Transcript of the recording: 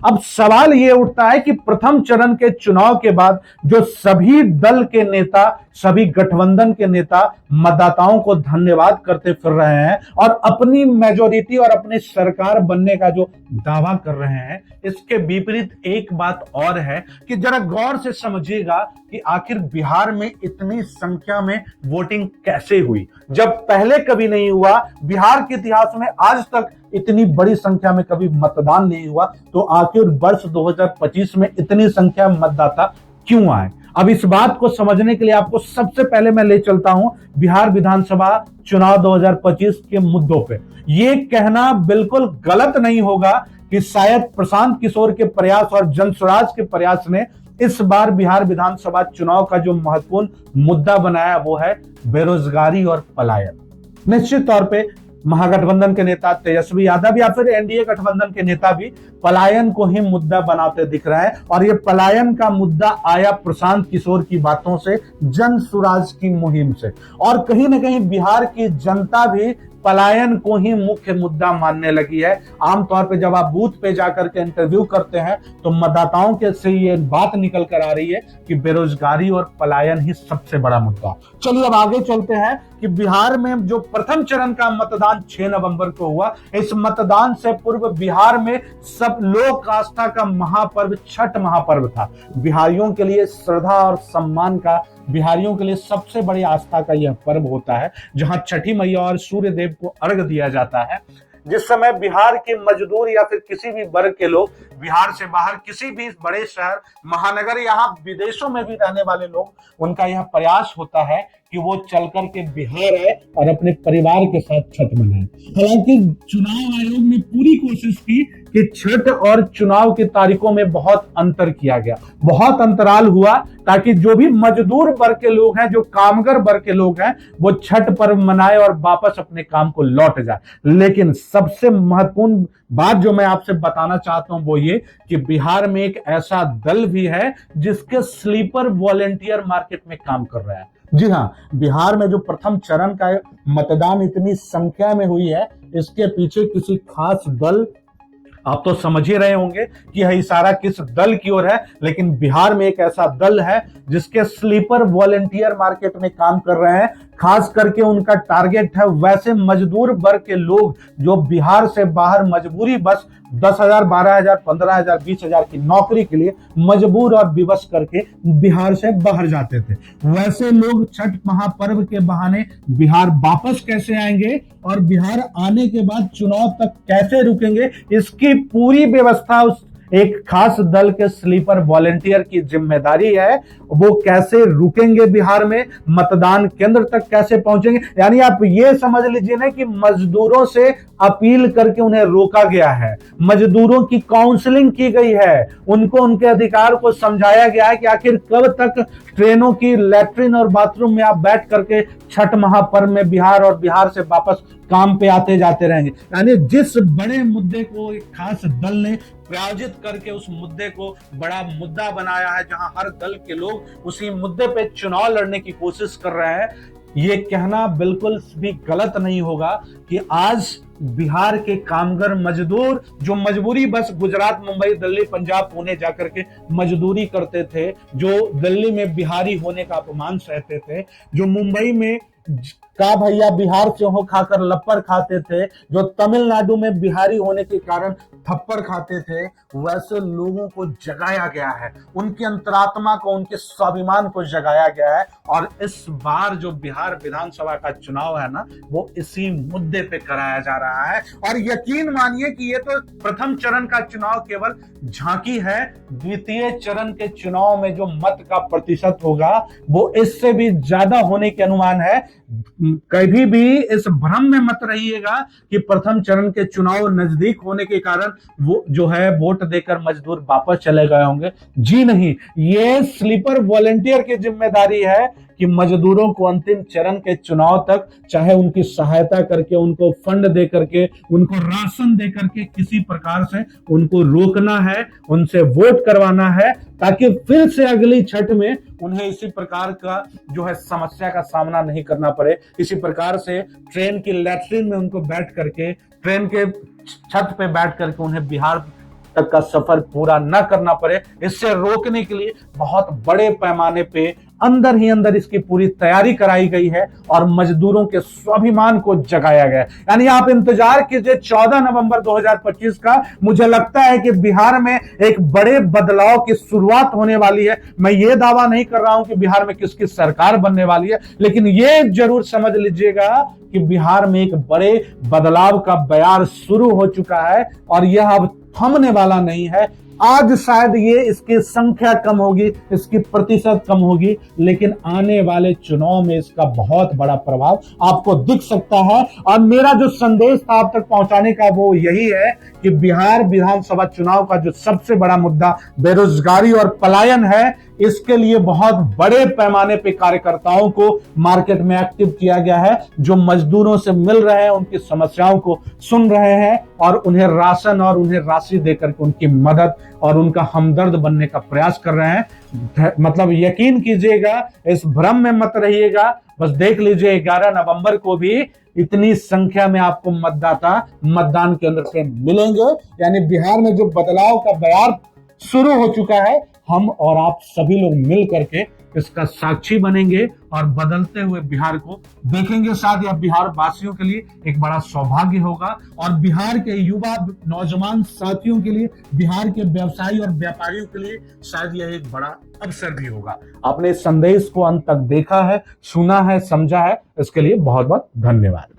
अब सवाल यह उठता है कि प्रथम चरण के चुनाव के बाद जो सभी दल के नेता, सभी गठबंधन के नेता मतदाताओं को धन्यवाद करते फिर रहे हैं और अपनी मेजोरिटी और अपनी सरकार बनने का जो दावा कर रहे हैं, इसके विपरीत एक बात और है कि जरा गौर से समझिएगा कि आखिर बिहार में इतनी संख्या में वोटिंग कैसे हुई। जब पहले कभी नहीं हुआ बिहार के इतिहास में, आज तक इतनी बड़ी संख्या में कभी मतदान नहीं हुआ, तो आखिर वर्ष 2025 में इतनी संख्या में मतदाता क्यों आए। अब इस बात को समझने के लिए आपको सबसे पहले मैं ले चलता हूं बिहार विधानसभा चुनाव 2025 के मुद्दों पे। ये कहना बिल्कुल गलत नहीं होगा कि शायद प्रशांत किशोर के प्रयास और जनसुराज के प्रयास ने इस बार बिहार विधानसभा चुनाव का जो महत्वपूर्ण मुद्दा बनाया वो है बेरोजगारी और पलायन। निश्चित तौर पे महागठबंधन के नेता तेजस्वी यादव या फिर एनडीए गठबंधन के नेता भी पलायन को ही मुद्दा बनाते दिख रहे हैं और ये पलायन का मुद्दा आया प्रशांत किशोर की बातों से, जन सुराज की मुहिम से, और कहीं ना कहीं बिहार की जनता भी पलायन को ही मुख्य मुद्दा मानने लगी है। आमतौर पे जब आप बूथ पे जाकर के इंटरव्यू करते हैं तो मतदाताओं के से ये बात निकल कर आ रही है कि बेरोजगारी और पलायन ही सबसे बड़ा मुद्दा। चलिए अब आगे चलते हैं कि बिहार में जो प्रथम चरण का मतदान 6 नवंबर को हुआ, इस मतदान से पूर्व बिहार में सब लोक आस्था का महापर्व छठ महापर्व था। बिहारियों के लिए श्रद्धा और सम्मान का, बिहारियों के लिए सबसे बड़ी आस्था का यह पर्व होता है, जहां छठी मैया और सूर्य देव को अर्घ दिया जाता है। जिस समय बिहार के मजदूर या फिर किसी भी वर्ग के लोग बिहार से बाहर किसी भी बड़े शहर, महानगर, यहाँ विदेशों में भी रहने वाले लोग, उनका यह प्रयास होता है कि वो चल करके बिहार आए और अपने परिवार के साथ छठ मनाए। हालांकि चुनाव आयोग ने पूरी कोशिश की कि छठ और चुनाव की तारीखों में बहुत अंतर किया गया, बहुत अंतराल हुआ, ताकि जो भी मजदूर वर्ग के लोग हैं, जो कामगार वर्ग के लोग हैं, वो छठ पर्व मनाए और वापस अपने काम को लौट जाए। लेकिन सबसे महत्वपूर्ण बात जो मैं आपसे बताना चाहता हूं वो ये कि बिहार में एक ऐसा दल भी है जिसके स्लीपर वॉलेंटियर मार्केट में काम कर रहा है। जी हाँ, बिहार में जो प्रथम चरण का मतदान इतनी संख्या में हुई है, इसके पीछे किसी खास दल, आप तो समझ ही रहे होंगे कि यह इशारा किस दल की ओर है, लेकिन बिहार में एक ऐसा दल है जिसके स्लीपर वॉलेंटियर मार्केट में काम कर रहे हैं। खास करके उनका टारगेट है वैसे मजदूर वर्ग के लोग जो बिहार से बाहर मजबूरी बस 10,000, 12,000, 15,000, 20,000 की नौकरी के लिए मजबूर और विवश करके बिहार से बाहर जाते थे। वैसे लोग छठ महापर्व के बहाने बिहार वापस कैसे आएंगे और बिहार आने के बाद चुनाव तक कैसे रुकेंगे, इसकी पूरी व्यवस्था उस एक खास दल के स्लीपर वॉलेंटियर की जिम्मेदारी है। वो कैसे रुकेंगे बिहार में, मतदान केंद्र तक कैसे पहुंचेंगे, यानी आप ये समझ लीजिए ना कि मजदूरों से अपील करके उन्हें रोका गया है, मजदूरों की काउंसलिंग की गई है, उनको उनके अधिकार को समझाया गया है कि आखिर कब तक ट्रेनों की लैट्रिन और बाथरूम में आप बैठ करके छठ महापर्व में बिहार और बिहार से वापस काम पे आते जाते रहेंगे। यानी जिस बड़े मुद्दे को एक खास दल ने प्रायोजित करके उस मुद्दे को बड़ा मुद्दा बनाया है, जहां हर दल के लोग उसी मुद्दे पे चुनाव लड़ने की कोशिश कर रहे हैं, ये कहना बिल्कुल भी गलत नहीं होगा कि आज बिहार के कामगार मजदूर जो मजबूरी बस गुजरात, मुंबई, दिल्ली, पंजाब, पुणे जाकर के मजदूरी करते थे, जो दिल्ली में बिहारी होने का अपमान सहते थे, जो मुंबई में का भैया बिहार से हो खाकर लप्पर खाते थे, जो तमिलनाडु में बिहारी होने के कारण थप्पड़ खाते थे, वैसे लोगों को जगाया गया है, उनकी अंतरात्मा को, उनके स्वाभिमान को जगाया गया है। और इस बार जो बिहार विधानसभा का चुनाव है ना, वो इसी मुद्दे पे कराया जा रहा है। और यकीन मानिए कि ये तो प्रथम चरण का चुनाव केवल झांकी है, द्वितीय चरण के चुनाव में जो मत का प्रतिशत होगा वो इससे भी ज्यादा होने के अनुमान है। कभी भी इस भ्रम में मत रहिएगा कि प्रथम चरण के चुनाव नजदीक होने के कारण वो जो है वोट देकर मजदूर वापस चले गए होंगे। जी नहीं, ये स्लीपर वॉलेंटियर की जिम्मेदारी है कि मजदूरों को अंतिम चरण के चुनाव तक, चाहे उनकी सहायता करके, उनको फंड दे करके, उनको राशन दे करके, किसी प्रकार से उनको रोकना है, उनसे वोट करवाना है, ताकि फिर से अगली छठ में उन्हें इसी प्रकार का जो है समस्या का सामना नहीं करना पड़े। इसी प्रकार से ट्रेन की लैट्रिन में उनको बैठ करके, ट्रेन के छत पे बैठ करके उन्हें बिहार तक का सफर पूरा न करना पड़े, इससे रोकने के लिए बहुत बड़े पैमाने पे अंदर ही अंदर इसकी पूरी तैयारी कराई गई है और मजदूरों के स्वाभिमान को जगाया गया। यानी आप इंतजार कीजिए 14 नवंबर 2025 का। मुझे लगता है कि बिहार में एक बड़े बदलाव की शुरुआत होने वाली है। मैं ये दावा नहीं कर रहा हूं कि बिहार में किसकी सरकार बनने वाली है, लेकिन ये जरूर समझ लीजिएगा कि बिहार में एक बड़े बदलाव का बयार शुरू हो चुका है और यह अब थमने वाला नहीं है। आज शायद ये इसकी संख्या कम होगी, इसकी प्रतिशत कम होगी, लेकिन आने वाले चुनाव में इसका बहुत बड़ा प्रभाव आपको दिख सकता है। और मेरा जो संदेश था आप तक पहुंचाने का वो यही है कि बिहार विधानसभा चुनाव का जो सबसे बड़ा मुद्दा बेरोजगारी और पलायन है, इसके लिए बहुत बड़े पैमाने पे कार्यकर्ताओं को मार्केट में एक्टिव किया गया है, जो मजदूरों से मिल रहे हैं, उनकी समस्याओं को सुन रहे हैं और उन्हें राशन और उन्हें राशि देकर के उनकी मदद और उनका हमदर्द बनने का प्रयास कर रहे हैं। मतलब यकीन कीजिएगा, इस भ्रम में मत रहिएगा। बस देख लीजिए 11 नवंबर को भी इतनी संख्या में आपको मतदाता मतदान केंद्र पे मिलेंगे। यानी बिहार में जो बदलाव का बयार शुरू हो चुका है, हम और आप सभी लोग मिल करके इसका साक्षी बनेंगे और बदलते हुए बिहार को देखेंगे। शायद यह बिहार वासियों के लिए एक बड़ा सौभाग्य होगा और बिहार के युवा नौजवान साथियों के लिए, बिहार के व्यवसायी और व्यापारियों के लिए शायद यह एक बड़ा अवसर भी होगा। आपने इस संदेश को अंत तक देखा है, सुना है, समझा है, इसके लिए बहुत बहुत धन्यवाद।